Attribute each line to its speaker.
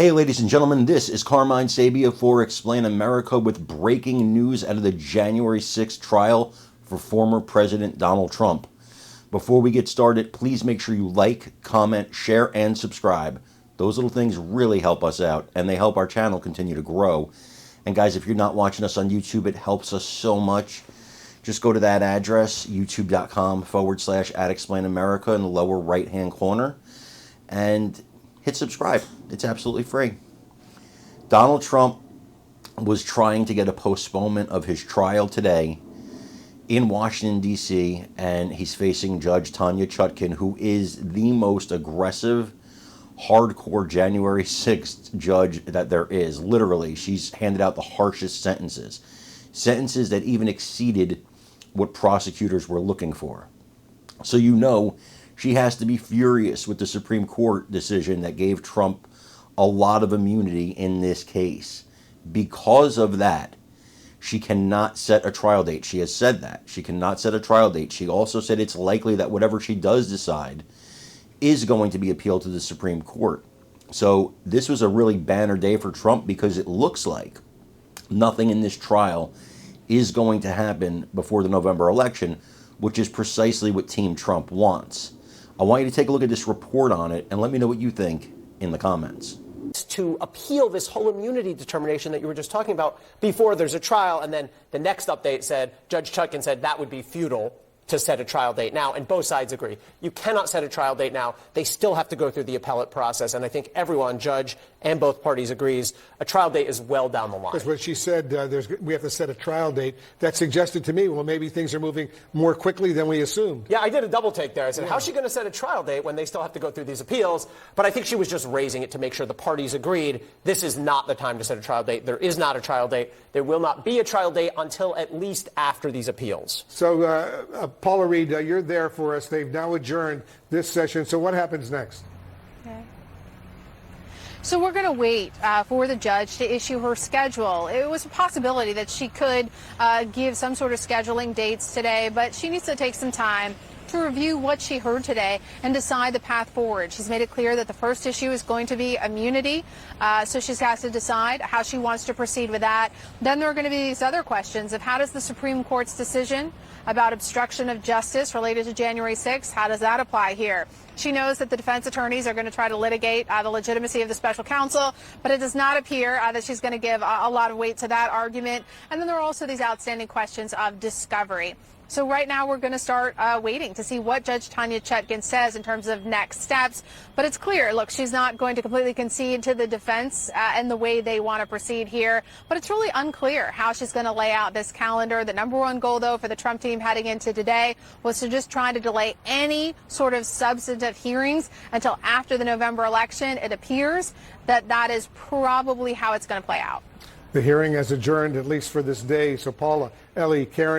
Speaker 1: Hey, ladies and gentlemen, this is Carmine Sabia for Explain America with breaking news out of the January 6th trial for former President Donald Trump. Before we get started, please make sure you like, comment, share, and subscribe. Those little things really help us out, and they help our channel continue to grow. And guys, if you're not watching us on YouTube, it helps us so much. Just go to that address, youtube.com/@explainamerica in the lower right-hand corner, and hit subscribe. It's absolutely free. Donald Trump was trying to get a postponement of his trial today in Washington, D.C., and he's facing Judge Tanya Chutkan, who is the most aggressive, hardcore January 6th judge that there is. Literally, she's handed out the harshest sentences. Sentences that even exceeded what prosecutors were looking for. So you know she has to be furious with the Supreme Court decision that gave Trump a lot of immunity in this case. Because of that, she cannot set a trial date. She has said that. She cannot set a trial date. She also said it's likely that whatever she does decide is going to be appealed to the Supreme Court. So this was a really banner day for Trump because it looks like nothing in this trial is going to happen before the November election, which is precisely what Team Trump wants. I want you to take a look at this report on it and let me know what you think in the comments.
Speaker 2: To appeal this whole immunity determination that you were just talking about before there's a trial, and then the next update said, Judge Chutkan said that would be futile to set a trial date now, and both sides agree. You cannot set a trial date now. They still have to go through the appellate process, and I think everyone, judge and both parties, agrees a trial date is well down the line.
Speaker 3: Because when she said we have to set a trial date, that suggested to me, well, maybe things are moving more quickly than we assumed.
Speaker 2: Yeah, I did a double take there. I said, how's she going to set a trial date when they still have to go through these appeals? But I think she was just raising it to make sure the parties agreed this is not the time to set a trial date. There is not a trial date. There will not be a trial date until at least after these appeals.
Speaker 3: So, Paula Reed, you're there for us. They've now adjourned this session. So what happens next?
Speaker 4: Okay. So we're going to wait for the judge to issue her schedule. It was a possibility that she could give some sort of scheduling dates today, but she needs to take some time to review what she heard today and decide the path forward. She's made it clear that the first issue is going to be immunity, so she has to decide how she wants to proceed with that. Then there are going to be these other questions of how does the Supreme Court's decision about obstruction of justice related to January 6th, how does that apply here? She knows that the defense attorneys are going to try to litigate the legitimacy of the special counsel, but it does not appear that she's going to give a lot of weight to that argument. And then there are also these outstanding questions of discovery. So right now we're going to start waiting to see what Judge Tanya Chutkan says in terms of next steps. But it's clear, look, she's not going to completely concede to the defense and the way they want to proceed here. But it's really unclear how she's going to lay out this calendar. The number one goal, though, for the Trump team heading into today was to just try to delay any sort of substantive hearings until after the November election. It appears that that is probably how it's going to play out.
Speaker 3: The hearing has adjourned, at least for this day. So, Paula, Ellie, Karen.